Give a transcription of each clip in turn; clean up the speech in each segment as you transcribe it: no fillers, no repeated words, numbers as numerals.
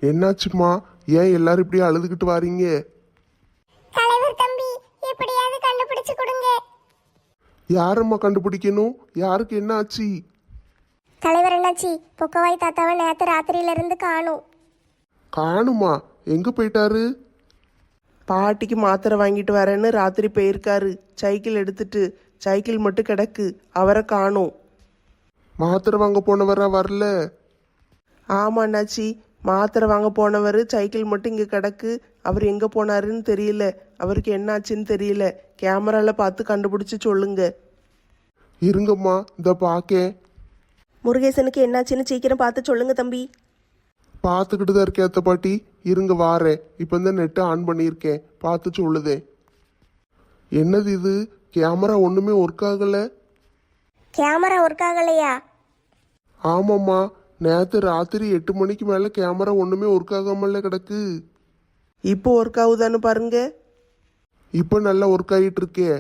என்னாச்சுமா? ஏன் எல்லாரும் இப்படி அழுதுகிட்டு வாரீங்க? தலைவர் தம்பி, எப்படியாவது கண்டுபிடிச்சு கொடுங்க. யாரம்மா கண்டுபிடிக்கணும்? யாருக்கு என்ன ஆச்சு? தலைவர் என்னாச்சி, பொக்கவாய் தாத்தாவை நேத்து ராத்திரியில இருந்து காணும். காணுமா? எங்க போயிட்டாரு? பாட்டிக்கு மாத்திரை வாங்கிட்டு வரேன்னு ராத்திரி போயிருக்காரு. சைக்கிள் எடுத்துட்டு. சைக்கிள் மட்டும் கிடக்கு, அவரை காணோம். மாத்திரை வாங்க போனவரா வரல? ஆமா அண்ணாச்சி, மாத்திரை வாங்க போனவர் சைக்கிள் மட்டும் இங்கே கிடக்கு. அவர் எங்கே போனாருன்னு தெரியல. அவருக்கு என்ன ஆச்சுன்னு தெரியல. கேமராவில் பார்த்து கண்டுபிடிச்சி சொல்லுங்க. இருங்கம்மா, இந்த பாக்கேன். முருகேசனுக்கு என்னாச்சுன்னு சீக்கிரம் பார்த்து சொல்லுங்க தம்பி. பார்த்துக்கிட்டு தான் இருக்கேன் அத்தை பாட்டி. இருங்க வாரேன். இப்போ இந்த நெட்டை ஆன் பண்ணியிருக்கேன், பார்த்து சொல்லுதேன். என்னது இது? கேமரா ஒன்றுமே ஒர்க் ஆகலை. கேமரா ஒர்க் ஆகலையா? ஆமாம்மா, நேற்று ராத்திரி 8 மணிக்கு மேலே கேமரா ஒன்றுமே ஒர்க் ஆகாமல கிடக்கு. இப்போ ஒர்க் ஆகுதான்னு பாருங்க. இப்போ நல்லா ஒர்க் ஆகிட்டு இருக்கே.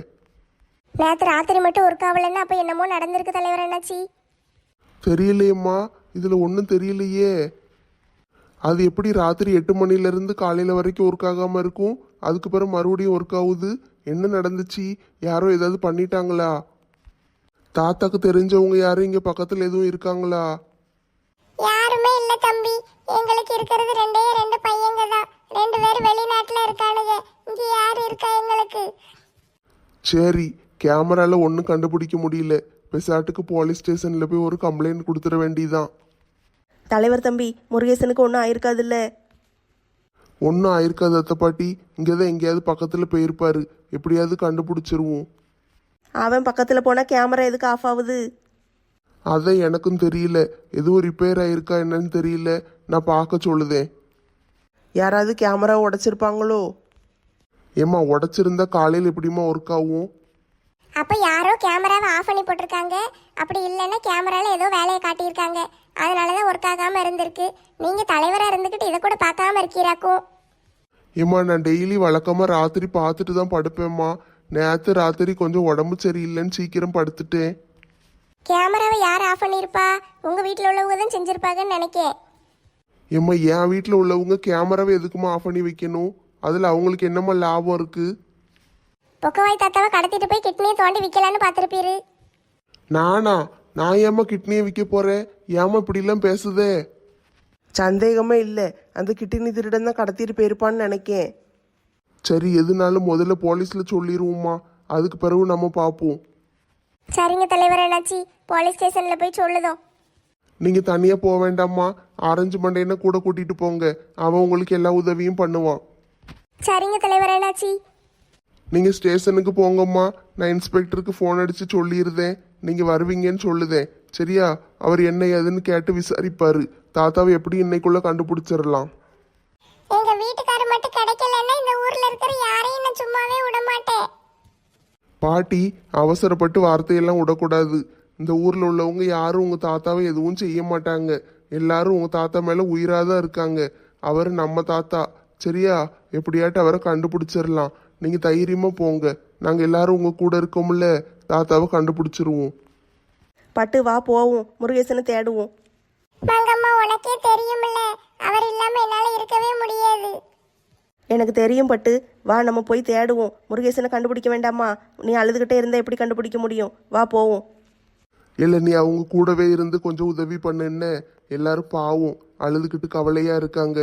நேத்து ராத்திரி மட்டும் ஒர்க் ஆகலைன்னா அப்ப என்னமோ நடந்திருக்கு தலைவர் என்னாச்சி. தெரியலையம்மா, இதில் ஒன்றும் தெரியலையே. அது எப்படி ராத்திரி 8 மணிலேருந்து காலையில் வரைக்கும் ஒர்க் ஆகாமல் இருக்கும், அதுக்கு பிறகு மறுபடியும் ஒர்க் ஆகுது? என்ன நடந்துச்சு? யாரோ ஏதாவது பண்ணிட்டாங்களா? தாத்தாக்கு தெரிஞ்சவங்க யாரும் இங்கே பக்கத்தில் எதுவும் இருக்காங்களா? யாருமே இல்ல தம்பி, எங்களுக்கு இருக்கிறது ரெண்டே ரெண்டு பையங்க தான். 2 பேர் வெளிநாட்டுல இருக்கானுங்க. இங்க யாரு இருக்கா எங்களுக்கு? சரி, கேமரால ஒன்றும் கண்டுபிடிக்க முடியல. பெசாட்டுக்கு போலீஸ் ஸ்டேஷனில் போய் ஒரு கம்ப்ளைண்ட் கொடுத்துட வேண்டியதான். தலைவர் தம்பி, முருகேசனுக்கு ஒன்றும் ஆயிருக்காதுல்ல? ஒன்றும் ஆயிருக்காது அத்தை பாட்டி. இங்கே தான் எங்கேயாவது பக்கத்தில் போயிருப்பாரு. எப்படியாவது கண்டுபிடிச்சிருவோம். அவன் பக்கத்தில் போனால் கேமரா எதுக்கு ஆஃப் ஆகுது? அதான் எனக்கும் தெரியல. எதுவும் ரிப்பேர் ஆயிருக்கா என்னன்னு தெரியல. நான் பார்க்க சொல்லுதேன். யாராவது கேமரா உடைச்சிருப்பாங்களோ? ஏம்மா, உடச்சிருந்தா காலையில் எப்படிம்மா ஒர்க் ஆகும்? அப்ப யாரோ கேமராவை ஆஃப் பண்ணி போட்டிருக்காங்க. அப்படி இல்லைன்னா கேமரால ஏதோ வேலையை காட்டியிருக்காங்க. அதனாலதான் ஒர்க் ஆகாம இருந்திருக்கு. நீங்க தலைவரா இருந்துகிட்டு இதை கூட பார்க்காம இருக்கீராக்கும். ஏம்மா, நான் டெய்லி வழக்கமாக ராத்திரி பார்த்துட்டு தான் படுப்பேம்மா. நேற்று ராத்திரி கொஞ்சம் உடம்பு சரியில்லைன்னு சீக்கிரம் படுத்துட்டேன். கேமராவை யார் ஆஃப் பண்ணியிருப்பா? உங்க வீட்டில் உள்ளவங்க தான் செஞ்சிருப்பாங்கன்னு நினைக்கேன். ஏம்மா, என் வீட்டில் உள்ளவங்க கேமராவை எதுக்குமா ஆஃப் பண்ணி வைக்கணும்? அதில் அவங்களுக்கு என்னம்மா லாபம் இருக்கு? பொக்கவாய் தாத்தாவை கடத்திட்டு போய் கிட்னியை தோண்டி விற்கலான்னு பார்த்துருப்பீரு. நானா? நான் ஏம்மா கிட்னியை விற்க போறேன்? ஏம்மா இப்படிலாம் பேசுதே? சந்தேகமே இல்லை, அந்த கிட்டினி திருடன் தான் கடத்திட்டு போயிருப்பான்னு நினைக்கேன். சரி, எதுனாலும் முதல்ல போலீஸில் சொல்லிடுவோம்மா. அதுக்கு பிறகு நம்ம பார்ப்போம். சரிங்க தலைவர் என்னாச்சி, போலீஸ் ஸ்டேஷன்ல போய் சொல்லுதோம். நீங்கள் தனியாக போக வேண்டாம்மா. ஆரஞ்சு மண்டையனை கூட கூட்டிகிட்டு போங்க. அவன் உங்களுக்கு எல்லா உதவியும் பண்ணுவான். சரிங்க தலைவர் என்னாச்சி. நீங்கள் ஸ்டேஷனுக்கு போங்கம்மா. நான் இன்ஸ்பெக்டருக்கு ஃபோன் அடித்து சொல்லிடுதேன். நீங்கள் வருவீங்கன்னு சொல்லுதேன். சரியா? அவர் என்ன ஏதுன்னு கேட்டு விசாரிப்பாரு. தாத்தாவை எப்படி இன்னைக்குள்ளே கண்டுபிடிச்சிடலாம். எங்க வீட்டுக்காரர் மட்டும் கிடைக்கலன்னா இந்த ஊர்ல இருக்கிற யாரையும் நான் சும்மாவே விட மாட்டேன். பாட்டி, அவசரப்பட்டு வார்த்தையெல்லாம் விடக்கூடாது. இந்த ஊரில் உள்ளவங்க யாரும் உங்கள் தாத்தாவை எதுவும் செய்ய மாட்டாங்க. எல்லாரும் உங்கள் தாத்தா மேலே உயிராக தான் இருக்காங்க. அவர் நம்ம தாத்தா. சரியா? எப்படியாட்டு அவரை கண்டுபிடிச்சிடலாம். நீங்கள் தைரியமாக போங்க. நாங்கள் எல்லாரும் உங்கள் கூட இருக்கோம்ல. தாத்தாவை கண்டுபிடிச்சிருவோம். பட்டு வா போவோம், முருகேசனை தேடுவோம். மங்கம்மா, உனக்கே தெரியுமில்ல, அவர் இல்லாம என்னால இருக்கவே முடியாது. எனக்கு தெரியும் பட்டு, வா நம்ம போய் தேடுவோம். முருகேசனை கண்டுபிடிக்க வேண்டாமா? நீ அழுதுகிட்டே இருந்தா எப்படி கண்டுபிடிக்க முடியும்? வா போவோம். இல்லை, நீ அவங்க கூடவே இருந்து கொஞ்சம் உதவி பண்ண. என்ன, எல்லாரும் பாவம் அழுதுகிட்டு கவலையாக இருக்காங்க.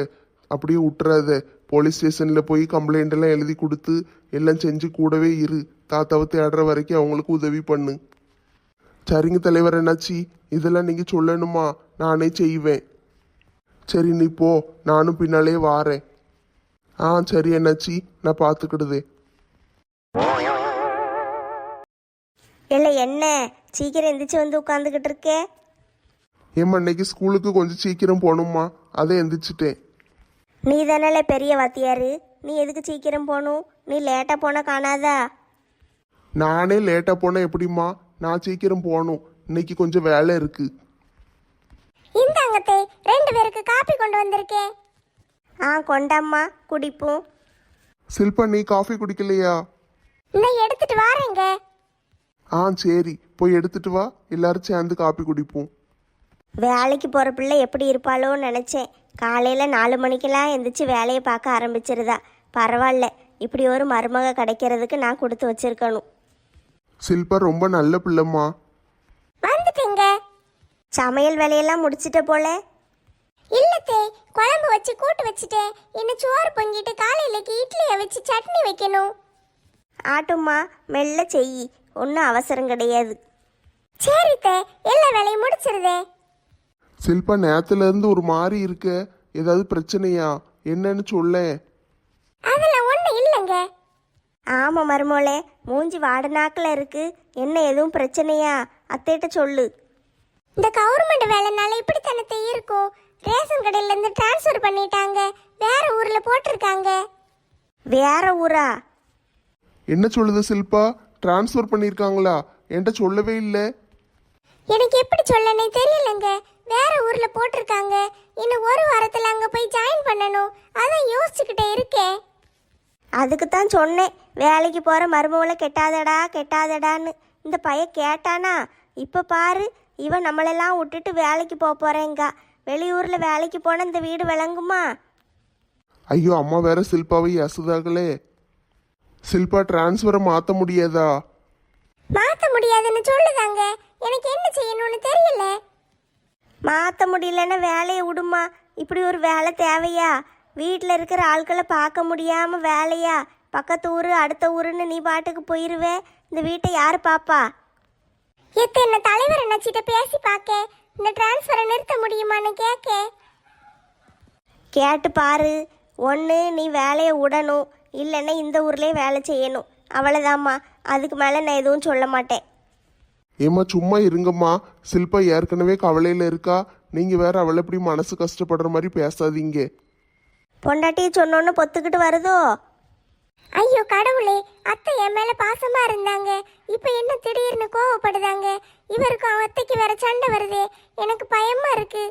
அப்படியே விட்டுறாத. போலீஸ் ஸ்டேஷனில் போய் கம்ப்ளைண்ட் எல்லாம் எழுதி கொடுத்து எல்லாம் செஞ்சு கூடவே இரு. தாத்தாவை தேடுற வரைக்கும் அவங்களுக்கு உதவி பண்ணு. சரிங்க தலைவர் என்னாச்சி, இதெல்லாம் நீங்கள் சொல்லணுமா? நானே செய்வேன். சரி, நீ போ. நானும் பின்னாலே வாரேன். சரி என்னாச்சி, நான் பார்த்துக்கிடுதே. இல்லை என்ன சீக்கிரம் எந்திரிச்சு வந்து உட்காந்துக்கிட்டு இருக்கே? ஏம்மா, இன்னைக்கு ஸ்கூலுக்கு கொஞ்சம் சீக்கிரம் போகணுமா? அதை எந்திரிச்சிட்டேன். நீ தானே பெரிய வாத்தியாரு, நீ எதுக்கு சீக்கிரம் போகணும்? நீ லேட்டா போனா காணாதா? நானே லேட்டாக போனால் எப்படிம்மா? நான் சீக்கிரம் போகணும். இன்னைக்கு கொஞ்சம் வேலை இருக்கு. இந்தாங்கத்தே, 2 பேருக்கு காப்பி கொண்டு வந்திருக்கேன். கொண்டாம்மா, குடிப்போம். சில்பா, நீ காஃபி குடிக்கலையா? நான் எடுத்துட்டு வாரேங்க. சரி, போய் எடுத்துட்டு வா. எல்லாரும் சேர்ந்து காப்பி குடிப்போம். வேலைக்கு போகிற பிள்ளை எப்படி இருப்பாளோன்னு நினச்சேன். காலையில் 4 மணிக்கெல்லாம் எந்திரிச்சு வேலையை பார்க்க ஆரம்பிச்சிருதா. பரவாயில்ல, இப்படி ஒரு மருமக கிடைக்கிறதுக்கு நான் கொடுத்து வச்சிருக்கணும். சில்பா ரொம்ப நல்ல பிள்ளைம்மா. வந்துட்டேங்க. சமையல் வேலையெல்லாம் முடிச்சிட்ட போல. இல்லத்தே, குழம்பு வச்சு கூட்டு வச்சுட்டேன். இன்னும் சோறு பொங்கிட்டு காலையிலக்கு இட்லியை வச்சு சட்னி வைக்கணும். ஆட்டும்மா, மெல்ல செய், ஒன்றும் அவசரம் கிடையாது. சரித்தே, எல்லா வேலையும் முடிச்சிருதே. சில்பா நேத்துல இருந்து ஒரு மாதிரி இருக்க, ஏதாவது பிரச்சனையா? என்னன்னு சொல்லேன். அதெல்லாம் ஒண்ணு இல்லைங்க. ஆமாம் மருமோளே, மூஞ்சி வாடனாக்கில் இருக்கு. என்ன எதுவும் பிரச்சனையா? அத்தைகிட்ட சொல்லு. இந்த கவர்மெண்ட் வேலைனால இப்படி தனத்தை இருக்கும். ரேஷன் கடையில இருந்து டிரான்ஸ்ஃபர் பண்ணிட்டாங்க, வேற ஊர்ல போட்டிருக்காங்க. வேற ஊரா? என்ன சொல்லுது சில்பா? டிரான்ஸ்ஃபர் பண்ணியிருக்காங்களா? என்கிட்ட சொல்லவே இல்லை. எனக்கு எப்படி சொல்லனே தெரியலங்க. வேற ஊர்ல போட்டிருக்காங்க. இன்னும் ஒரு வாரத்துல அங்க போய் ஜாயின் பண்ணணும். அதான் யோசிச்சுக்கிட்டே இருக்கேன். அதுக்கு தான் சொன்னேன், வேலைக்கு போகிற மருமகளை கெட்டாதடா கெட்டாதடான்னு. இந்த பையன் கேட்டானா? இப்போ பாரு, இவன் நம்மளெல்லாம் விட்டுட்டு வேலைக்கு போகிறேங்க. வெளியூரில் வேலைக்கு போனால் இந்த வீடு விளங்குமா? ஐயோ, அம்மா வேற சில்பாவை அசுதாங்களே. சில்பா டிரான்ஸ்ஃபரை மாற்ற முடியாதா? மாத்த முடியாதுன்னு சொல்லுதாங்க. எனக்கு என்ன செய்யணும்னு தெரியல. மாற்ற முடியலன்னா வேலையை விடுமா. இப்படி ஒரு வேலை தேவையா? வீட்டில் இருக்கிற ஆட்களை பார்க்க முடியாமல் வேலையா? பக்கத்து ஊர் அடுத்த ஊருன்னு நீ பாட்டுக்கு போயிடுவே. இந்த வீட்டை யார் பாப்பா? என்ன தலைவர் என்னாச்சிட்ட பேசி பார்க்க, இந்த டிரான்ஸ்ஃபரை நிறுத்த முடியுமான்னு கேட்க. கேட்டு பாரு. ஒன்று நீ வேலையை விடணும், இல்லைன்னா இந்த ஊர்லேயே வேலை செய்யணும். அவ்வளோதாம்மா, அதுக்கு மேலே நான் எதுவும் சொல்ல மாட்டேன். ஏம்மா சும்மா இருங்கம்மா. சில்பா ஏற்கனவே கவலையில் இருக்கா. நீங்கள் வேற அவளை இப்படி மனசு கஷ்டப்படுற மாதிரி பேசாதீங்க. பொண்டாட்டியை சொன்னோன்னு பொத்துக்கிட்டு வருதோ? ஐயோ கடவுளே, அத்தை என் மேல பாசமா இருந்தாங்க. இப்ப என்ன திடீர்னு கோவப்படுதாங்க. இவருக்கும் அத்தைக்கு வேற சண்டை வருதே, எனக்கு பயமா இருக்கு.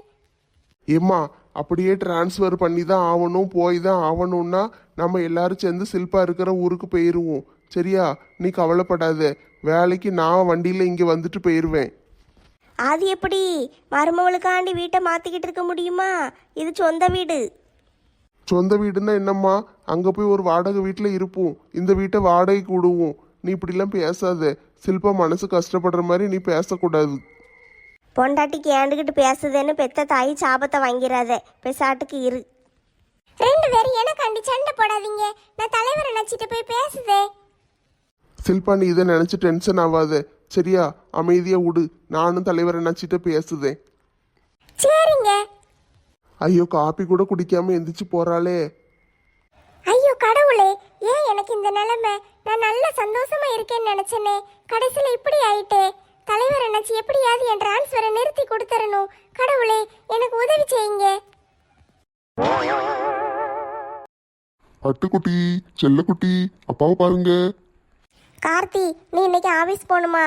ஏம்மா, அப்படியே டிரான்ஸ்ஃபர் பண்ணி தான் ஆகணும், போய் தான் ஆகணும்னா நம்ம எல்லாரும் சேர்ந்து சில்பா இருக்கிற ஊருக்கு போயிடுவோம். சரியா? நீ கவலைப்படாத. வேலைக்கு நான் வண்டியில் இங்கே வந்துட்டு போயிடுவேன். அது எப்படி? மருமகளுக்காண்டி வீட்டை மாற்றிக்கிட்டு இருக்க முடியுமா? இது சொந்த வீடு. சொந்த வீடுன்னா என்னம்மா? அங்கே போய் ஒரு வாடகை வீட்டில் இருப்போம். இந்த வீட்டை வாடகைக்கு விடுவோம். நீ இப்படிலாம் பேசாத. சில்பா மனசு கஷ்டப்படுற மாதிரி நீ பேசக்கூடாது. பொண்டாட்டிக்கு ஏண்டுக்கிட்டு பேசுதுன்னு பெத்த தாய் சாபத்தை வாங்கிறாத. பெசாட்டுக்கு இரு. 2 பேரும் எனக்காண்டி சண்டை போடாதீங்க. நான் தலைவரை நினைச்சிட்டு போய் பேசுதே. சில்பா, நீ இதை நினச்சி டென்ஷன் ஆகாத. சரியா? அமைதியாக விடு. நானும் தலைவரை நினச்சிட்டு பேசுதேன். சரிங்க. ஐயோ, காப்பி கூட குடிக்காம எந்திரிச்சு போறாளே. ஐயோ கடவுளே, ஏன் எனக்கு இந்த நிலைமை? நான் நல்ல சந்தோஷமா இருக்கேன்னு நினைச்சேனே, கடைசியில இப்படி ஆயிட்டே. தலைவர் நினைச்சு எப்படியாவது என் டிரான்ஸ்ஃபரை நிறுத்தி கொடுத்துறணும். கடவுளே, எனக்கு உதவி செய்யுங்க. அட்டுக்குட்டி, செல்லக்குட்டி, அப்பாவை பாருங்க. கார்த்தி, நீ இன்னைக்கு ஆஃபீஸ் போகணுமா?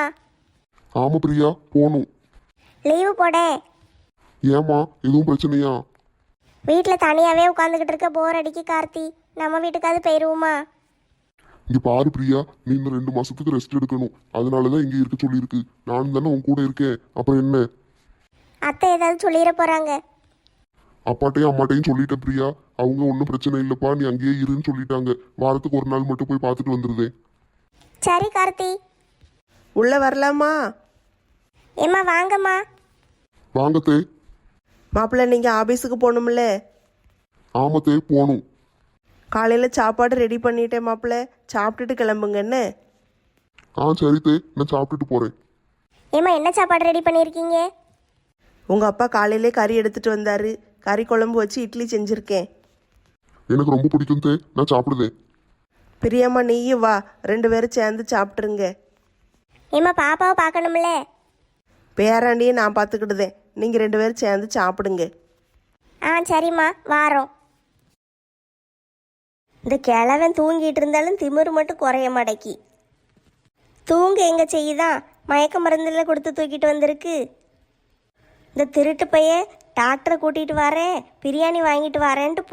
ஆமா பிரியா, போகணும். லீவு போட. ஏமா, எதுவும் பிரச்சனையா? வீட்டில் தனியாகவே உட்காந்துக்கிட்டு இருக்க போர் அடிக்கி கார்த்தி. நம்ம வீட்டுக்காவது போயிடுவோமா? இங்க பாரு பிரியா, நீ இந்த 2 மாசத்துக்கு ரெஸ்ட் எடுக்கணும். அதனாலதான் இங்க இருக்க சொல்லியிருக்கு. நானும் தானே உன் கூட இருக்கேன். அப்புறம் என்ன? அத்தை ஏதாவது சொல்லிட போகிறாங்க. அப்பாட்டையும் அம்மாட்டையும் சொல்லிட்டேன் பிரியா. அவங்க ஒன்றும் பிரச்சனை இல்லைப்பா, நீ அங்கேயே இருன்னு சொல்லிட்டாங்க. வாரத்துக்கு ஒரு நாள் மட்டும் போய் பார்த்துட்டு வந்துருதேன். சரி கார்த்தி. உள்ளே வரலாமா? ஏம்மா வாங்கம்மா. வாங்கத்தே. மாப்பிள்ளை, நீங்கள் ஆஃபீஸுக்கு போகணும்ல? ஆமத்தே, போகணும். காலையில் சாப்பாடு ரெடி பண்ணிட்டேன் மாப்பிள்ளை, சாப்பிட்டுட்டு கிளம்புங்க என்ன? சரித்தே, நான் சாப்பிட்டுட்டு போறேன். ஏம்மா என்ன சாப்பாடு ரெடி பண்ணியிருக்கீங்க? உங்கள் அப்பா காலையிலே கறி எடுத்துகிட்டு வந்தார். கறி குழம்பு வச்சு இட்லி செஞ்சுருக்கேன். எனக்கு ரொம்ப பிடிக்கும் தே, நான் சாப்பிடுதேன். பிரியாம்மா நீயும் வா, 2 பேரும் சேர்ந்து சாப்பிட்ருங்க. ஏம்மா பாப்பாவை பார்க்கணும்ல? பேராண்டியை நான் பார்த்துக்கிடுதேன். நீங்கள் 2 பேரும் சேர்ந்து சாப்பிடுங்க. சரிம்மா, வாரோம். இந்த கிழவன் தூங்கிட்டு இருந்தாலும் திமிரு மட்டும் குறைய மாட்டேக்கி. தூங்க எங்க செய்யுதான்? மயக்க மருந்துல கொடுத்து தூக்கிட்டு வந்திருக்கு. இந்த திருட்டு பையன் டாக்டரை கூட்டிகிட்டு வரேன், பிரியாணி வாங்கிட்டு வரேன்ட்டு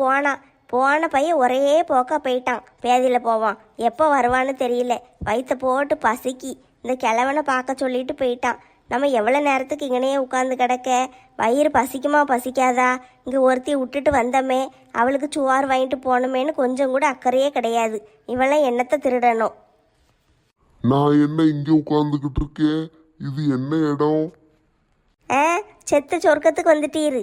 போன பையன் ஒரே போக்கா போயிட்டான். பேதியில் போவான், எப்போ வருவான்னு தெரியல. வயிற்ற போட்டு பசிக்கி இந்த கிழவனை பார்க்க சொல்லிட்டு போயிட்டான். நம்ம எவ்வளோ நேரத்துக்கு இங்கனையே உட்காந்து கிடக்க? வயிறு பசிக்குமா பசிக்காதா? இங்கே ஒருத்தி விட்டுட்டு வந்தோமே, அவளுக்கு சுவார் வாங்கிட்டு போகணுமேன்னு கொஞ்சம் கூட அக்கறையே கிடையாது. இவெல்லாம் என்னத்தை திருடணும்? நான் என்ன இங்க உட்கார்ந்துகிட்டு இருக்கேன்? இது என்ன இடம்? ஆ, செத்த சொர்க்கத்துக்கு வந்துட்டீரு.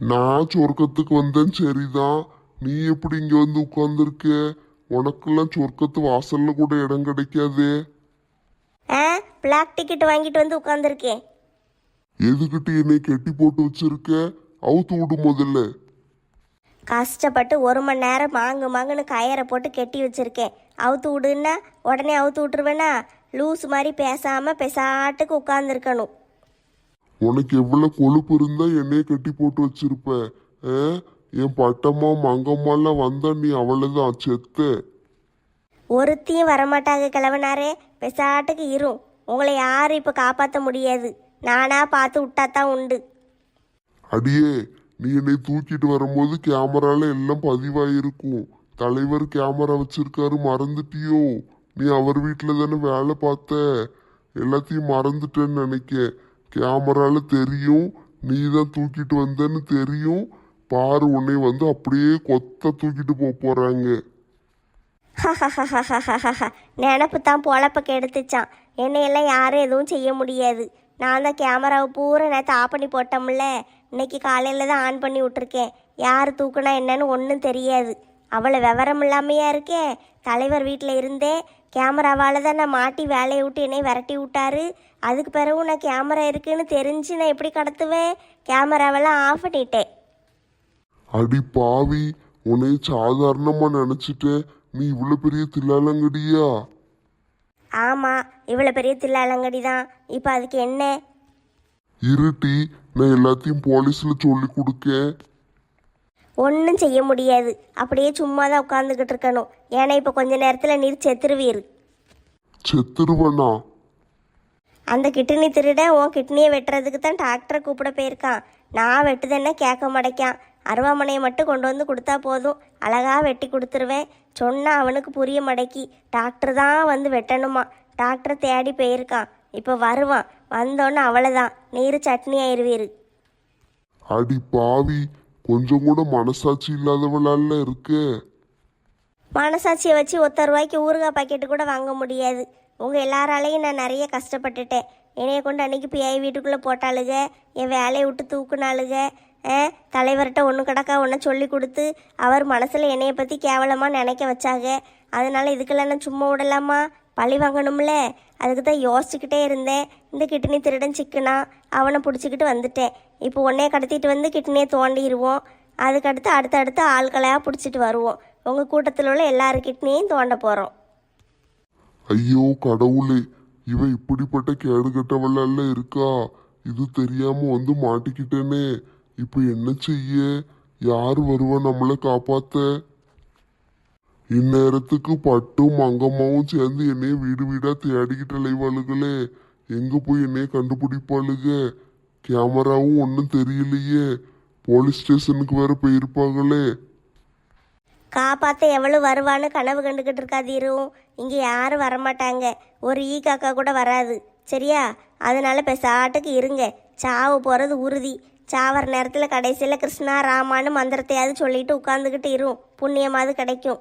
நான் சொர்க்கத்துக்கு வந்தேன் சரிதான். நீ எப்படி இங்க வந்து உட்கார்ந்துருக்க? உனக்கெல்லாம் சொர்க்கத்து வாசல்ல கூட இடம் கிடைக்காதே. ஆ, பிளாக் டிக்கெட் வாங்கிட்டு வந்து உட்காந்துருக்கேன். எதுக்கிட்டு என்னை கெட்டி போட்டு வச்சிருக்க? அவுத்து விடு முதல்ல. கஷ்டப்பட்டு 1 மணி நேரம் மாங்குன்னு கயரை போட்டு கெட்டி வச்சிருக்கேன். அவுத்து விடுன்னா உடனே அவுத்து விட்டுருவேனா? லூஸ் மாதிரி பேசாம பெசாட்டுக்கு உட்காந்துருக்கணும். உனக்கு எவ்வளவு கொழுப்பு இருந்தா என்னைய கட்டி போட்டு வச்சிருப்ப? என் பட்டம்மா மங்கம்மாலாம் வந்தா நீ அவ்வளவுதான் செத்த. ஒருத்தியும் வரமாட்டாங்க கிழவனாரே, பெசாட்டுக்கு இரும். உங்களை யாரும் இப்போ காப்பாற்ற முடியாது. நானா பார்த்து விட்டாதான் உண்டு. அடியே, நீ என்னை தூக்கிட்டு வரும்போது கேமரால எல்லாம் பதிவாயிருக்கும். தலைவர் கேமரா வச்சிருக்காரு, மறந்துட்டியோ? நீ அவர் வீட்டுல தானே வேலை பார்த்த. எல்லாத்தையும் மறந்துட்டேன்னு நினைக்க. கேமரால தெரியும் நீ தான் தூக்கிட்டு வந்தேன்னு தெரியும். பாரு, உன்னை வந்து அப்படியே கொத்த தூக்கிட்டு போறாங்க. நினப்பு தான் பொழப்ப கெடுத்துச்சான். என்னையெல்லாம் யாரும் எதுவும் செய்ய முடியாது. நான் தான் கேமராவை பூரா நேற்று ஆஃப் பண்ணி போட்டோம்ல. இன்னைக்கு காலையில் தான் ஆன் பண்ணி விட்டுருக்கேன். யார் தூக்குனா என்னன்னு ஒன்றும் தெரியாது. அவ்வளோ விவரம் இல்லாமையா இருக்கேன். தலைவர் வீட்டில் இருந்தே கேமராவால் தான் நான் மாட்டி வேலையை விட்டு என்னை விரட்டி விட்டாரு. அதுக்கு பிறகு நான் கேமரா இருக்குன்னு தெரிஞ்சு நான் எப்படி கடத்துவேன்? கேமராவெல்லாம் ஆஃப் பண்ணிட்டேன். அடி பாவி, உன்னை சாதாரணமா நினைச்சிட்டேன். நீ இவ்வளவு பெரிய தில்லாலங்கடியா? ஆமாம், இவ்வளோ பெரிய தில்லாலங்கடி தான். இப்போ அதுக்கு என்ன? இருட்டி, நான் எல்லாத்தையும் போலீஸ்ல சொல்லி கொடுக்கேன். ஒன்றும் செய்ய முடியாது. அப்படியே சும்மா தான் உட்காந்துக்கிட்டு இருக்கணும். ஏன்னா இப்போ கொஞ்ச நேரத்தில் நீர் செத்துருவீர். செத்துருவனா? அந்த கிட்னி திருட உன் கிட்னியை வெட்டுறதுக்கு தான் டாக்டரை கூப்பிட போயிருக்கான். நான் வெட்டுதேன்னா கேட்க மாட்டேக்கான். அருவாமனையை மட்டும் கொண்டு வந்து கொடுத்தா போதும், அழகாக வெட்டி கொடுத்துருவேன். சொன்னால் அவனுக்கு புரிய மடக்கி டாக்டர் தான் வந்து வெட்டணுமா. டாக்டரை தேடி போயிருக்கான். இப்போ வருவான். வந்தோன்னே அவ்வளோதான், நீர் சட்னி ஆயிடுவீர். அடி பாவி, கொஞ்சம் கூட மனசாட்சி இல்லாதவளால இருக்க. மனசாட்சியை வச்சு ₹1 ஊறுகாய் பாக்கெட்டு கூட வாங்க முடியாது. உங்கள் எல்லாராலையும் நான் நிறைய கஷ்டப்பட்டுட்டேன். என்னைய கொண்டு அன்னைக்கு பிஐ வீட்டுக்குள்ளே போட்டாளுக, என் வேலையை விட்டு தூக்குனாளுக. தலைவர்கிட்ட ஒன்று கிடக்கா ஒன்று சொல்லி கொடுத்து அவர் மனசில் என்னையை பற்றி கேவலமாக நினைக்க வச்சாங்க. அதனால் இதுக்கெல்லாம் நான் சும்மா விடலாமா? பழி வாங்கணும்ல. அதுக்கு தான் யோசிச்சுக்கிட்டே இருந்தேன். இந்த கிட்னி திருடன் சிக்கனா, அவனை பிடிச்சிக்கிட்டு வந்துட்டேன். இப்போ உன்னைய கடத்திட்டு வந்து கிட்னியை தோண்டிடுவோம். அதுக்கடுத்து அடுத்தடுத்து ஆட்களையாக பிடிச்சிட்டு வருவோம். உங்கள் கூட்டத்தில் உள்ள எல்லார் கிட்னியையும் தோண்ட போகிறோம். ஐயோ கடவுளே, இவ இப்படிப்பட்ட கேடு கட்டவளால இருக்கா? இது தெரியாம வந்து மாட்டிக்கிட்டேனே. இப்ப என்ன செய்ய? யார் வருவா நம்மளை காப்பாத்த? இந்நேரத்துக்கு பட்டும் மங்கம்மாவும் சேர்ந்து என்னைய வீடு வீடா தேடிக்கிட்டு அலைவாளுகளே. எங்க போய் என்னைய கண்டுபிடிப்பாளுக? கேமராவும் ஒன்றும் தெரியலையே. போலீஸ் ஸ்டேஷனுக்கு வேற போயிருப்பாங்களே. காப்பாற்ற எவ்வளோ வருவான்னு கனவு கண்டுக்கிட்டு இருக்காதீரும். இங்கே யாரும் வரமாட்டாங்க. ஒரு ஈ காக்கா கூட வராது, சரியா? அதனால பெசாட்டுக்கு இருங்க. சாவு போகிறது உறுதி. சாவர நேரத்தில் கடைசியில் கிருஷ்ணா ராமான்னு மந்திரத்தையாவது சொல்லிட்டு உட்காந்துக்கிட்டு இரும். புண்ணியமாவது கிடைக்கும்.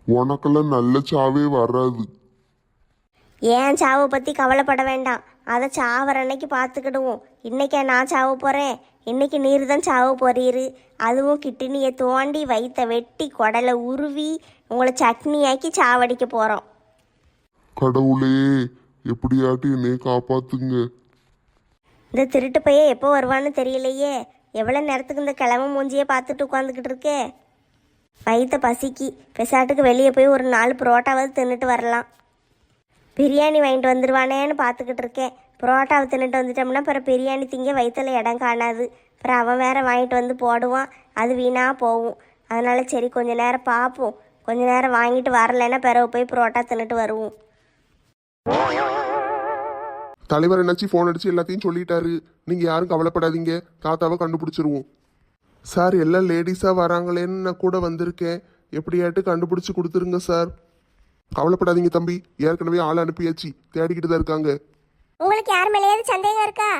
உனக்கெல்லாம் நல்ல சாவே வராது. ஏன் சாவை பற்றி கவலைப்பட வேண்டாம். அதை சாவர அன்னைக்கு பார்த்துக்கிடுவோம். இன்னைக்கே நான் சாவ போகிறேன். இன்னைக்கு நீர் தான் சாவ போறீரு. அதுவும் கிட்னியை தோண்டி வயிற்ற வெட்டி குடலை உருவி உங்களை சட்னியாக்கி சாவடிக்க போகிறோம். கடவுளே, எப்படியாட்டி என்னைய காப்பாத்துங்க. இந்த திருட்டு பையன் எப்போ வருவான்னு தெரியலையே. எவ்வளோ நேரத்துக்கு இந்த கிழமை மூஞ்சியை பார்த்துட்டு உட்காந்துக்கிட்டு இருக்கே. வயிற்ற பசிக்கு பெசாட்டுக்கு வெளியே போய் ஒரு 4 புரோட்டாவது தின்னுட்டு வரலாம். பிரியாணி வாங்கிட்டு வந்துடுவானேன்னு பார்த்துக்கிட்டு இருக்கேன். புரோட்டாவை தின்னுட்டு வந்துட்டோம்னா பிறகு பிரியாணி திங்க வயிற்றுல இடம் காணாது. அப்புறம் அவன் வேற வாங்கிட்டு வந்து போடுவான், அது வீணாக போகும். அதனால சரி கொஞ்ச நேரம் பார்ப்போம். கொஞ்ச நேரம் வாங்கிட்டு வரலைன்னா பிறகு போய் புரோட்டா தின்னுட்டு வருவோம். தலைவர் என்னாச்சு ஃபோன் அடிச்சு எல்லாத்தையும் சொல்லிட்டாரு. நீங்க யாரும் கவலைப்படாதீங்க, தாத்தாவை கண்டுபிடிச்சிருவோம். சார், எல்லாம் லேடிஸா வராங்களேன்னு நான் கூட வந்திருக்கேன். எப்படியாட்டு கண்டுபிடிச்சு கொடுத்துருங்க சார். கவலைப்படாதீங்க தம்பி, ஏற்கனவே ஆள் அனுப்பியாச்சு, தேடிக்கிட்டு தான் இருக்காங்க. உங்களுக்கு யார் மேலேயாவது சந்தேகம் இருக்கா?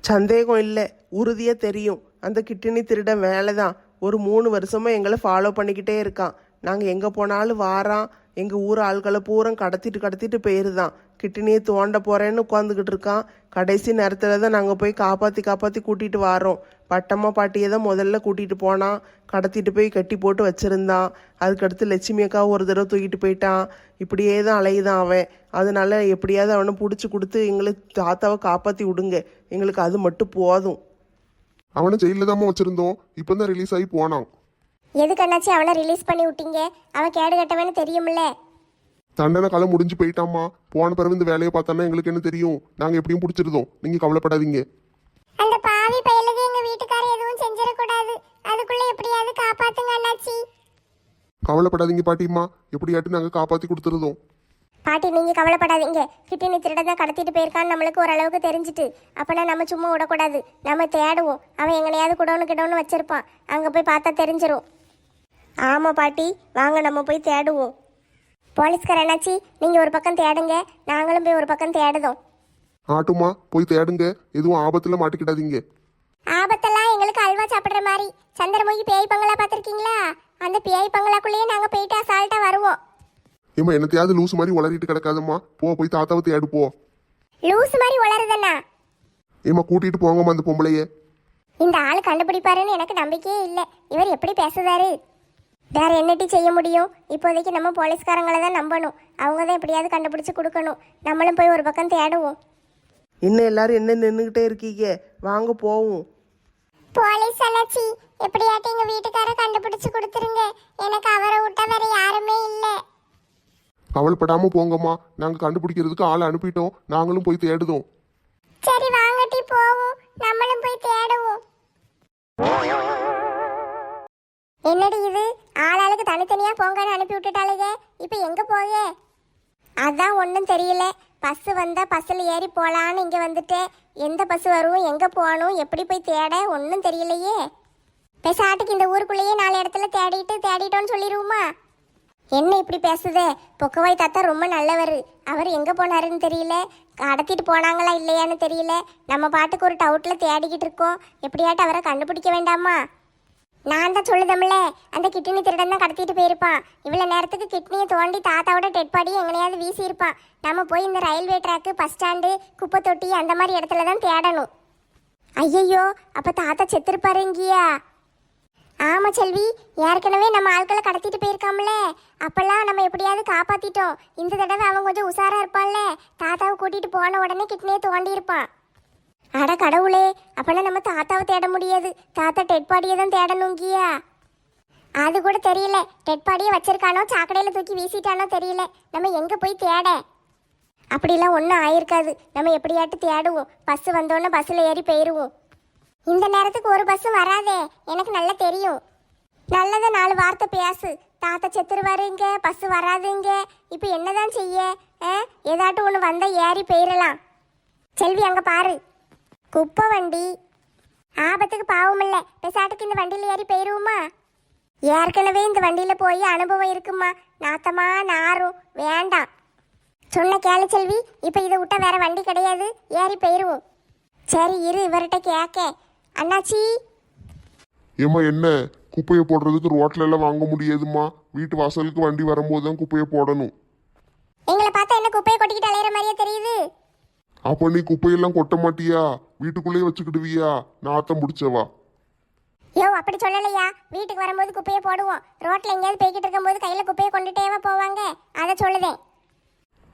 சந்தேகம் இல்லை, உறுதியாக தெரியும். அந்த கிட்டினி திருடன் வேலை தான். ஒரு 3 வருஷமாக எங்களை ஃபாலோ பண்ணிக்கிட்டே இருக்கான். நாங்கள் எங்கே போனாலும் வாரான். எங்கள் ஊர் ஆள்களை பூரா கடத்திட்டு போயிருதான். கிட்டினியை தோண்ட போகிறேன்னு உட்காந்துக்கிட்டு இருக்கான். கடைசி நேரத்தில் தான் நாங்கள் போய் காப்பாற்றி கூட்டிகிட்டு வாரோம். பட்டம்மா பாட்டியை தான் முதல்ல கூட்டிகிட்டு போனான். கடத்திட்டு போய் கட்டி போட்டு வச்சுருந்தான். அதுக்கடுத்து லட்சுமி அக்கா ஒரு தடவை தூக்கிட்டு போயிட்டான். இப்படியே தான் அலையுதான் அவன். அதனால எப்படியாவது அவனை பிடிச்சி கொடுத்து எங்களுக்கு தாத்தாவை காப்பாற்றி விடுங்க. எங்களுக்கு அது மட்டும் போதும். அவனை ஜெயிலில் தான் வச்சிருந்தோம். இப்போ தான் ரிலீஸ் ஆகி போனான். எதுக்கு அண்ணாச்சி அவனை ரிலீஸ் பண்ணி விட்டீங்க? அவன் கேடு கட்டவன்னு தெரியுமில்ல. தண்டனை காலம் முடிஞ்சு போயிட்டாமா. போன பிறகு இந்த வேலையை பார்த்தானா எங்களுக்கு என்ன தெரியும்? நாங்கள் எப்படியும் பிடிச்சிருந்தோம். நீங்கள் கவலைப்படாதீங்க. அந்த பாவி பயலுக்கு எங்க வீட்டுக்காரர் எதுவும் செஞ்சிடக்கூடாது. அதுக்குள்ள எப்படியாவது காப்பாத்துங்க அண்ணாச்சி. கவலைப்படாதீங்க பாட்டிம்மா. எப்படியாட்டு நாங்கள் காப்பாற்றி கொடுத்துருந்தோம். பாட்டி நீங்க கவலைப்படாதீங்க. கிட்டினி திருட தான் கடத்திட்டு போயிருக்கான்னு நம்மளுக்கு ஓரளவுக்கு தெரிஞ்சுட்டு, அப்பனா நம்ம சும்மா விடக்கூடாது. நம்ம தேடுவோம். அவன் எங்கனையாவது கிடவுன்னு வச்சிருப்பான். அங்க போய் பார்த்தா தெரிஞ்சிரும். ஆமாம் பாட்டி, வாங்க நம்ம போய் தேடுவோம். போலீஸ்கார அண்ணாச்சி நீங்க ஒரு பக்கம் தேடுங்க, நாங்களும் போய் ஒரு பக்கம் தேடுதோம். ஆட்டுமா, போய் தேடுங்க. எதுவும் ஆபத்தில் மாட்டிக்கிடாதீங்க. ஆபத்தெல்லாம் எங்களுக்கு அல்வா சாப்பிடுற மாதிரி. சந்திரமுகி பேய் பங்களா பார்த்துருக்கீங்களா? அந்த பேய் பங்களாக்குள்ளேயே நாங்க போயிட்டு அசால்ட்டா வருவோம். ஏம்மா என்னத்தையாவது லூஸ் மாதிரி உளறிட்டு கிடக்காதம்மா. போய் தாத்தாவை தேடு போ. லூஸ் மாதிரி வளருதண்ணா. ஏம்மா கூட்டிட்டு போங்கம்மா அந்த பொம்பளைய. இந்த ஆள் கண்டுபிடிப்பாருன்னு எனக்கு நம்பிக்கையே இல்லை. இவர் எப்படி பேசுதாரு? வேற என்னட்டி செய்ய முடியும்? இப்போதைக்கு நம்ம போலீஸ்காரங்களை தான் நம்பணும். அவங்க தான் எப்படியாவது கண்டுபிடிச்சு கொடுக்கணும். நம்மளும் போய் ஒரு பக்கம் தேடுவோம். இன்னும் எல்லாரும் என்ன நின்றுக்கிட்டே இருக்கீங்க? வாங்க போவோம். போலீஸ் அண்ணாச்சி எப்படியாட்டி எங்க வீட்டுக்கார கண்டுபிடிச்சு கொடுத்துருங்க. எனக்கு அவரை விட்டா வேற யாருமே இல்லை. கவலைப்படாம போங்கம்மா. நாங்கள் கண்டுபிடிக்கிறதுக்கு ஆளை அனுப்பிட்டோம். நாங்களும் போய் தேடுதோம். சரி வாங்கட்டி போவோம். நம்மளும் போய் தேடுவோம். என்னடி இது? ஆளாளுக்கு தனித்தனியா போங்கன்னு அனுப்பி விட்டுட்டாளுங்க. இப்போ எங்க போக? அதான் ஒன்றும் தெரியல. பஸ் வந்தா பஸ்ஸில் ஏறி போகலான்னு இங்கே வந்துட்டேன். எந்த பஸ் வரும், எங்கே போகணும், எப்படி போய் தேட ஒன்றும் தெரியலையே. பெசாட்டுக்கு இந்த ஊருக்குள்ளேயே 4 இடத்துல தேடிட்டோன்னு சொல்லிடுவோமா? என்ன இப்படி பேசுதே? பொக்கவாய் தாத்தா ரொம்ப நல்லவர். அவர் எங்கே போனாருன்னு தெரியல. கடத்திட்டு போனாங்களா இல்லையான்னு தெரியல. நம்ம பாட்டுக்கு ஒரு டவுட்டில் தேடிக்கிட்டு இருக்கோம். எப்படியாட்டு அவரை கண்டுபிடிக்க வேண்டாமா? நான் தான் சொல்லுதம்ல, அந்த கிட்னி திருடன் தான் கடத்திட்டு போயிருப்பான். இவ்வளோ நேரத்துக்கு கிட்னியை தோண்டி தாத்தாவோட டெட் பாடி எங்கனையாவது வீசியிருப்பான். நம்ம போய் இந்த ரயில்வே ட்ராக்கு, பஸ் ஸ்டாண்டு, குப்பை தொட்டி அந்த மாதிரி இடத்துல தான் தேடணும். ஐயையோ, அப்போ தாத்தா செத்துருப்பாரு இங்கேயா? ஆமாம் செல்வி, ஏற்கனவே நம்ம ஆட்களை கடத்திட்டு போயிருக்காமல. அப்பெல்லாம் நம்ம எப்படியாவது காப்பாற்றிட்டோம். இந்த தடவை அவன் கொஞ்சம் உஷாராக இருப்பான்ல. தாத்தாவை கூட்டிகிட்டு போன உடனே கிட்னியை தோண்டி இருப்பான். அட கடவுளே, அப்பனா நம்ம தாத்தாவை தேட முடியாது. தாத்தா டெட் பாடியை தான் தேடணுங்கியா? அது கூட தெரியல. டெட் பாடியை வச்சிருக்கானோ சாக்கடையில் தூக்கி வீசிட்டானோ தெரியல. நம்ம எங்கே போய் தேட? அப்படிலாம் ஒன்றும் ஆயிருக்காது. நம்ம எப்படியாட்டு தேடுவோம். பஸ் வந்தோன்னே பஸ்ஸில் ஏறி போயிடுவோம். இந்த நேரத்துக்கு ஒரு பஸ்ஸும் வராதே, எனக்கு நல்லா தெரியும். நல்லதை 4 வார்த்தை பேசு. தாத்தா செத்துருவாருங்க, பஸ் வராதுங்க. இப்போ என்னதான் செய்ய? ஏதாட்டும் ஒன்று வந்தால் ஏறி போயிடலாம். செல்வி அங்கே பாரு, குப்பை வண்டி. ஆபத்துக்கு பாவம் இல்லை. பெசாட்டுக்கு இந்த வண்டியில் ஏறி போயிடுவோமா? ஏற்கனவே இந்த வண்டியில் போய் அனுபவம் இருக்குமா? நாத்தமா நாரும் வேண்டாம். சொன்ன கேளு செல்வி, இப்போ இதை விட்டா வேற வண்டி கிடையாது. ஏறி போயிடுவோம். சரி இரு, இவர்கிட்ட கேட்க. அண்ணாச்சி. ஏம்மா என்ன? குப்பையை போடுறதுக்கு ரோட்ல எல்லாம் வாங்க முடியாதுமா. வீட்டு வாசலுக்கு வண்டி வரும்போது தான் குப்பையை போடணும். எங்களை பார்த்தா என்ன குப்பையை கொட்டிக்கிட்டு அலையிற மாதிரியே தெரியுது? அப்ப நீ குப்பையெல்லாம் கொட்ட மாட்டியா? வீட்டுக்குள்ளேயே வச்சுக்கிடுவியா? நாத்தம் பிடிச்சவா. யோ அப்படி சொல்லலையா. வீட்டுக்கு வரும்போது குப்பையை போடுவோம். ரோட்ல எங்கேயாவது போய்கிட்டு இருக்கும்போது கையில குப்பையை கொண்டுட்டேவா போவாங்க? அதை சொல்லுதேன்.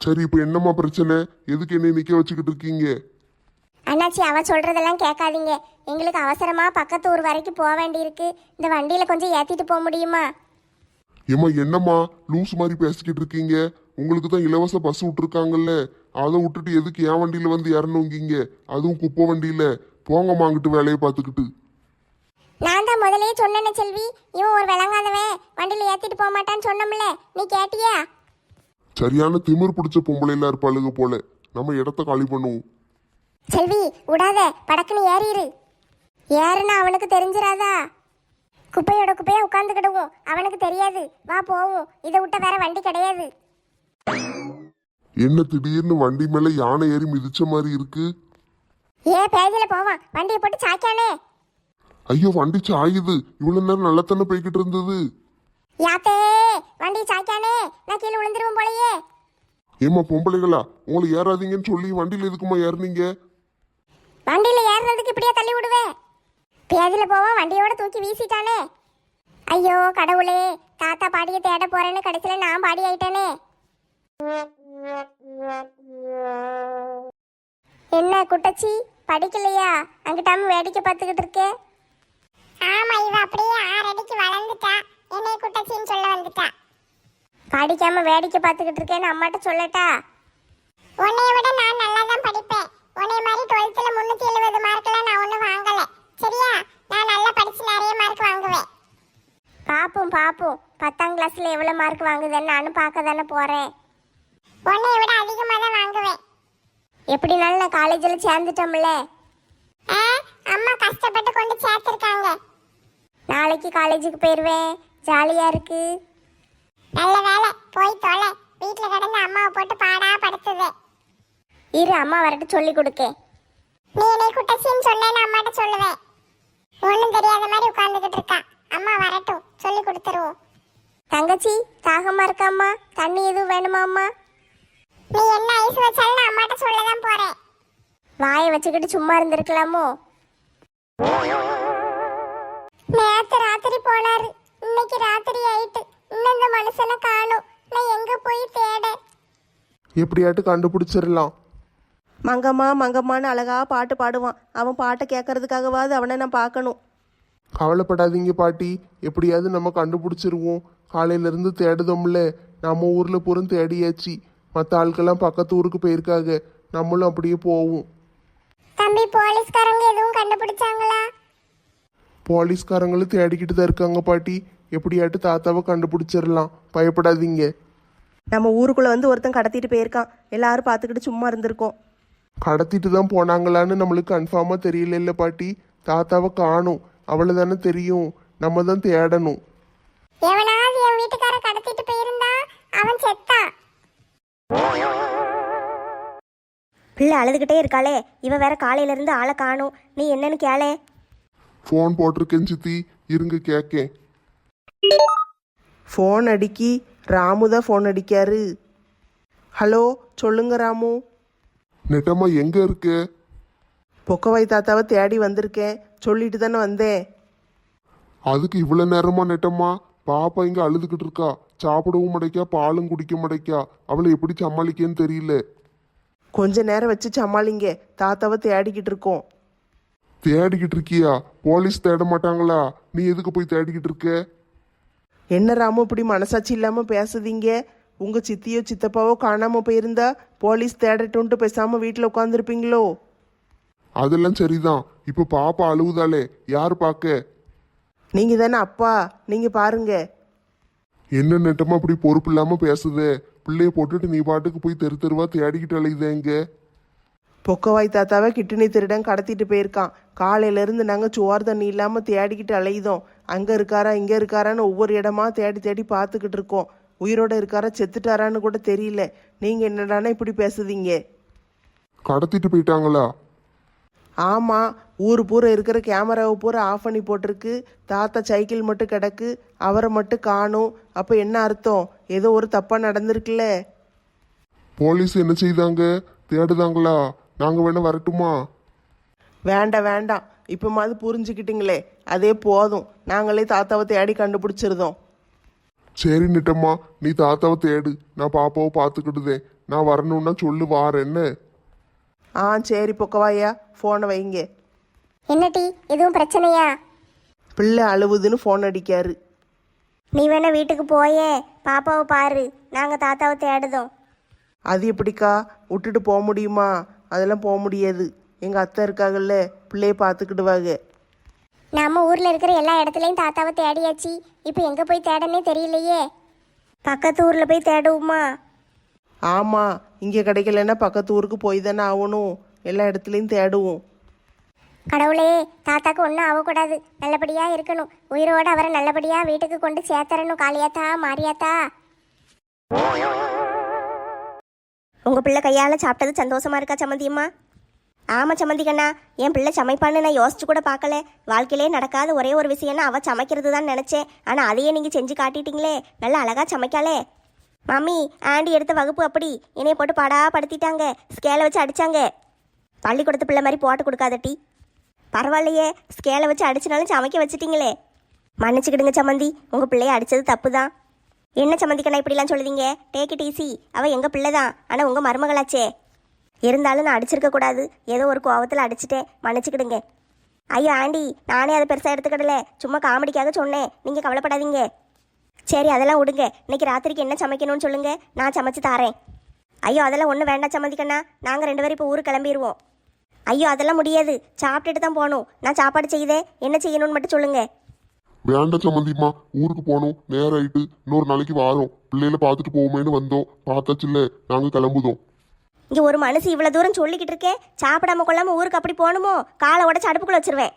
சரி, இப்ப என்னம்மா பிரச்சனை? எதுக்கு என்னை நிக்க வச்சுக்கிட்டு இருக்கீங்க? அண்ணாச்சி அவ சொல்றதெல்லாம் கேட்காதீங்க. எங்களுக்கு அவசரமா பக்கத்து ஊர் வரைக்கும் போக வேண்டியிருக்கு. இந்த வண்டியில கொஞ்சம் ஏத்திட்டு போக முடியுமா? ஏம்மா என்னம்மா லூஸ் மாதிரி பேசிக்கிட்டு இருக்கீங்க? உங்களுக்கு தான் இலவச பஸ் விட்டுருக்காங்கல்ல, அதை விட்டுட்டு எதுக்கு என் வண்டியில வந்து இறணுங்கீங்க? அதுவும் குப்பை வண்டியில. போங்கம்மா அங்கிட்டு வேலையை பார்த்துக்கிட்டு. நான் தான் முதலே சொன்னேன்னு செல்வி, இவன் ஒரு விளங்காதவன், வண்டியில ஏத்திட்டு போக மாட்டான்னு சொன்னோம்ல, நீ கேட்டியா? சரியான திமிர் பிடிச்ச பொம்பளைலாம் இருப்பாளுங்க போல. நம்ம இடத்த காலி பண்ணுவோம். செல்வி விடாத, படக்குன்னு ஏறிடு. ஏறுனா அவனுக்கு தெரிஞ்சிராதா? குப்பையோட குப்பையா உட்காந்துக்கிடுவோம். அவனுக்கு தெரியாது. வா போவோம். இதை விட்ட வேற வண்டி கிடையாது. என்ன திடீர்னு வண்டி மேல யானை ஏறி மிதிச்ச மாதிரி இருக்கு? ஏன் பேதியில போவான் வண்டியை போட்டு சாய்க்கானே. ஐயோ, வண்டி சாயுது. இவ்வளவு நேரம் நல்லா தானே போய்கிட்டு இருந்தது. யாத்தே வண்டி சாய்க்கானே, நான் கீழே விழுந்துருவோம் போலயே. ஏமா பொம்பளைகளா, உங்களை ஏறாதீங்கன்னு சொல்லி வண்டியில எதுக்குமா ஏறினீங்க? வண்டியில ஏறுறதுக்கு இப்படியே தள்ளி விடுவேன். பேதியில போவான் வண்டியோட தூக்கி வீசிட்டானே. ஐயோ கடவுளே, தாத்தா பாடியை தேட போறேன்னு கடைசியில நான் பாடி ஆயிட்டேனே. என்ன குட்டச்சி படிக்கலையா? அங்கிட்டாம வேடிக்கை பார்த்துக்கிட்டு இருக்கே. ஆமா, இவ அப்படியே 6 அடிக்கு வளர்ந்துட்டா. என்னை குட்டச்சின்னு சொல்ல வந்துட்டா. படிக்காம வேடிக்கை பார்த்துக்கிட்டு இருக்கேன்னு அம்மாட்ட சொல்லட்டா? உன்னைய விட நான் நல்லா தான் படிப்பேன். உன்னைய மாதிரி 12th 370 மார்க்லாம் நான் ஒன்றும் வாங்கல. சரியா? நான் நல்லா படிச்சு நிறைய மார்க் வாங்குவேன். பாப்போம் 10ஆம் கிளாஸ்ல எவ்வளவு மார்க் வாங்குதுன்னு நானும் பார்க்க தானே போறேன். உன்னைய விட அதிகமாக தான் வாங்குவேன். எப்படினாலும் நான் காலேஜில் சேர்ந்துட்டோம்ல. அம்மா கஷ்டப்பட்டு கொண்டு சேர்த்துருக்காங்க. நாளைக்கு காலேஜுக்கு போயிடுவேன். ஜாலியா இருக்கு. நல்ல வேலை, போய் தொலை. வீட்டில் கிடந்து அம்மாவை போட்டு பாடா படுத்துது. இரு, அம்மா வரட்டு சொல்லி கொடுக்கேன். நீ என்னை குட்டச்சின்னு சொன்னேன்னு அம்மாட்ட சொல்லுவேன். ஒன்றும் தெரியாத மாதிரி உட்காந்துக்கிட்டு இருக்கா. அம்மா வரட்டும், சொல்லி கொடுத்துருவோம். தங்கச்சி தாகமா இருக்காம்மா? தண்ணி எதுவும் வேணுமா அம்மா? நீ என்ன ஐஸ் வச்சாலும் நான் அம்மாட்ட சொல்லதான் போறேன். வாயை வச்சுக்கிட்டு சும்மா இருந்திருக்கலாமோ? நேத்து ராத்திரி போனாரு, இன்னைக்கு ராத்திரி ஆயிட்டு. இன்னும் இந்த மனுஷனை காணும். நான் எங்க போய் தேட? எப்படியாட்டு கண்டுபிடிச்சிடலாம். மங்கம்மா மங்கம்மான்னு அழகா பாட்டு பாடுவான். அவன் பாட்டை கேட்கறதுக்காகவாது அவனை நான் பார்க்கணும். கவலைப்படாதீங்க பாட்டி, எப்படியாவது நம்ம கண்டுபிடிச்சிருவோம். காலையிலேருந்து தேடுதோம்ல, நம்ம ஊரில் பூரா தேடியாச்சு. மற்ற ஆட்கள்லாம் பக்கத்து ஊருக்கு போயிருக்காங்க. நம்மளும் அப்படியே போவோம். தம்பி, போலீஸ்காரங்க எதுவும் கண்டுபிடிச்சாங்களா? போலீஸ்காரங்களும் தேடிக்கிட்டு தான் இருக்காங்க பாட்டி. எப்படியாட்டு தாத்தாவை கண்டுபிடிச்சிடலாம், பயப்படாதீங்க. நம்ம ஊருக்குள்ளே வந்து ஒருத்தன் கடத்திட்டு போயிருக்கான். எல்லாரும் பார்த்துக்கிட்டு சும்மா இருந்திருக்கோம். கடத்திட்டு தான் போனாங்களான்னு நம்மளுக்கு கன்ஃபார்மாக தெரியல இல்லை பாட்டி. தாத்தாவை காணும், அவ்வளோதானே தெரியும். நம்ம தான் தேடணும். எவனாவது என் வீட்டுக்கார கடத்திட்டு போயிருந்தா அவன் செத்தான். பிள்ளை அழுதுகிட்டே இருக்காளே, இவ வேற காலையில இருந்து ஆளை காணும். நீ என்னன்னு கேளே. ஃபோன் போட்டிருக்கேன் சித்தி, இருங்க கேட்கேன். ஃபோன் அடிக்கி ராமு தான் ஃபோன் அடிக்காரு. ஹலோ, சொல்லுங்க ராமு. நெட்டம்மா எங்க இருக்க? பொக்கவாய் தாத்தாவை தேடி வந்திருக்கேன். சொல்லிட்டு தானே வந்தேன். அதுக்கு இவ்வளவு நேரமா நெட்டம்மா? பாப்பா இங்க அழுதுகிட்டு இருக்கா. சாப்பிடவும் மாட்டேக்கா, பாலும் குடிக்க மாட்டேக்கா. அவளை எப்படி சமாளிக்கன்னு தெரியல. கொஞ்ச நேரம் வச்சு சமாளிங்க. தாத்தாவை தேடிக்கிட்டு இருக்கோம். தேடிக்கிட்டு இருக்கியா? போலீஸ் தேட மாட்டாங்களா? நீ எதுக்கு போய் தேடிக்கிட்டு இருக்க? என்ன ராமு இப்படி மனசாட்சி இல்லாமல் பேசுதீங்க? உங்கள் சித்தியோ சித்தப்பாவோ காணாமல் போயிருந்தா போலீஸ் தேடட்டும்ட்டு பேசாமல் வீட்டில் உட்காந்துருப்பீங்களோ? அதெல்லாம் சரிதான். இப்ப பாப்பா அழுவுதாலே, யார் பார்க்க? நீங்கள் தானே அப்பா, நீங்கள் பாருங்க. என்ன நெட்டமா அப்படி பொறுப்பு இல்லாம பேசுதே? பிள்ளைய போட்டுட்டு நீ பாட்டுக்கு போய் தெரு தெருவா தேடிக்கிட்டு அலையுதே இங்க. பொக்கவாய் தாத்தாவை கிட்னி திருடன் கடத்திட்டு போயிருக்கான். காலையிலேருந்து நாங்கள் சோறு தண்ணி இல்லாமல் தேடிக்கிட்டு அலையுதோம். அங்கே இருக்காரா இங்கே இருக்காரான்னு ஒவ்வொரு இடமா தேடி தேடி பார்த்துக்கிட்டு இருக்கோம். உயிரோட இருக்காரா செத்துட்டாரான்னு கூட தெரியல. நீங்கள் என்னடானா இப்படி பேசுதீங்க? கடத்திட்டு போயிட்டாங்களா? ஆமாம், ஊர் பூரா இருக்கிற கேமராவை பூரா ஆஃப் பண்ணி போட்டிருக்கு. தாத்தா சைக்கிள் மட்டும் கிடக்கு, அவரை மட்டும் காணும். அப்போ என்ன அர்த்தம்? ஏதோ ஒரு தப்பாக நடந்திருக்குல்ல. போலீஸ் என்ன செய்தாங்க? தேடுதாங்களா? நாங்க வேணா வரட்டுமா? வேண்டாம் வேண்டாம், இப்போ மாதிரி புரிஞ்சுக்கிட்டீங்களே, அதே போதும். நாங்களே தாத்தாவை தேடி கண்டுபிடிச்சிருந்தோம். சரி நெட்டம்மா, நீ தாத்தாவை தேடு, நான் பாப்பாவை பார்த்துக்கிட்டுதேன். நான் வரணும்னா சொல்லு, வாரேன் என்ன? ஆ சரி பொக்கவாயா, ஃபோனை வைங்க. என்ன டி, எதுவும் பிரச்சனையா? பிள்ளை அழுவுதுன்னு ஃபோன் அடிக்காரு. நீ வேணா வீட்டுக்கு போயே, பாப்பாவை பாரு. நாங்கள் தாத்தாவை தேடுதோம். அது எப்படிக்கா விட்டுட்டு போக முடியுமா? அதெல்லாம் போக முடியாது. எங்கள் அத்தை இருக்காங்கல்ல, பிள்ளைய பார்த்துக்கிடுவாங்க. நம்ம ஊர்ல இருக்கிற எல்லா இடத்துலயும் தாத்தாவை தேடியாச்சு. இப்போ எங்க போய் தேடனே தெரியலையே. பக்கத்து ஊரில் போய் தேடுவோமா? ஆமாம், இங்கே கிடைக்கலன்னா பக்கத்து ஊருக்கு போய் தானே ஆகணும். எல்லா இடத்துலையும் தேடுவோம். கடவுளே, தாத்தாக்கு ஒன்றும் ஆகக்கூடாது, நல்லபடியா இருக்கணும். உயிரோடு அவரை நல்லபடியா வீட்டுக்கு கொண்டு சேர்த்தரணும். காளியாத்தா, மாரியாத்தா. உங்கள் பிள்ளை கையால் சாப்பிட்டது சந்தோஷமா இருக்கா சம்மந்தியம்மா? ஆமாம் சம்மந்தி கண்ணா, என் பிள்ளை சமைப்பான்னு நான் யோசிச்சு கூட பார்க்கல. வாழ்க்கையிலே நடக்காத ஒரே ஒரு விஷயம்னா அவள் சமைக்கிறது தான் நினச்சேன். ஆனால் அதையே நீங்கள் செஞ்சு காட்டிட்டீங்களே, நல்லா அழகாக சமைக்காளே. மம்மி, ஆண்டி எடுத்த வகுப்பு அப்படி என்னைய போட்டு படுத்திட்டாங்க, ஸ்கேலை வச்சு அடித்தாங்க. பள்ளிக்கூடத்து பிள்ளை மாதிரி போட்டு கொடுக்காதட்டி. பரவாயில்லையே, ஸ்கேலை வச்சு அடிச்சினாலும் சமைக்க வச்சுட்டீங்களே. மன்னிச்சுக்கிடுங்க சம்மந்தி, உங்கள் பிள்ளைய அடித்தது தப்பு தான். என்ன சம்மந்தி கண்ணா இப்படிலாம் சொல்லுதீங்க? Take it easy. அவள் எங்கள் பிள்ளை தான், ஆனால் உங்கள் மருமகளாச்சே. இருந்தாலும் நான் அடிச்சிருக்க கூடாது, ஏதோ ஒரு கோவத்தில் அடிச்சிட்டேன், மன்னிச்சுக்கிடுங்க. ஐயோ ஆண்டி, நானே அதை பெருசாக எடுத்துக்கிடல, சும்மா காமெடிக்காக சொன்னேன், நீங்கள் கவலைப்படாதீங்க. சரி அதெல்லாம் விடுங்க, இன்னைக்கு ராத்திரிக்கு என்ன சமைக்கணும்னு சொல்லுங்க, நான் சமைச்சு தாரேன். ஐயோ அதெல்லாம் ஒன்றும் வேண்டாம் சம்மந்தி கண்ணா, நாங்கள் 2 பேரும் இப்போ ஊருக்கு கிளம்பிடுவோம். ஐயோ அதெல்லாம் முடியாது, சாப்பிட்டுட்டு தான் போகணும். நான் சாப்பாடு செய்தேன், என்ன செய்யணும்னு மட்டும் சொல்லுங்க. வேண்டாம் சம்மந்திம்மா, ஊருக்கு போகணும், நேரம் ஆயிட்டு, இன்னொரு நாளைக்கு வாரோம். பிள்ளைகளை பார்த்துட்டு போவோமேன்னு வந்தோம், பார்த்தாச்சுல்ல, நாங்கள் கிளம்புதோம். இங்கே ஒரு மனுஷன் இவ்வளோ தூரம் சொல்லிக்கிட்டு இருக்கேன், சாப்பிடாம கொள்ளாமல் ஊருக்கு அப்படி போகணுமோ? காலை உடச்சி அடுப்புக்குள்ள வச்சிருவேன்.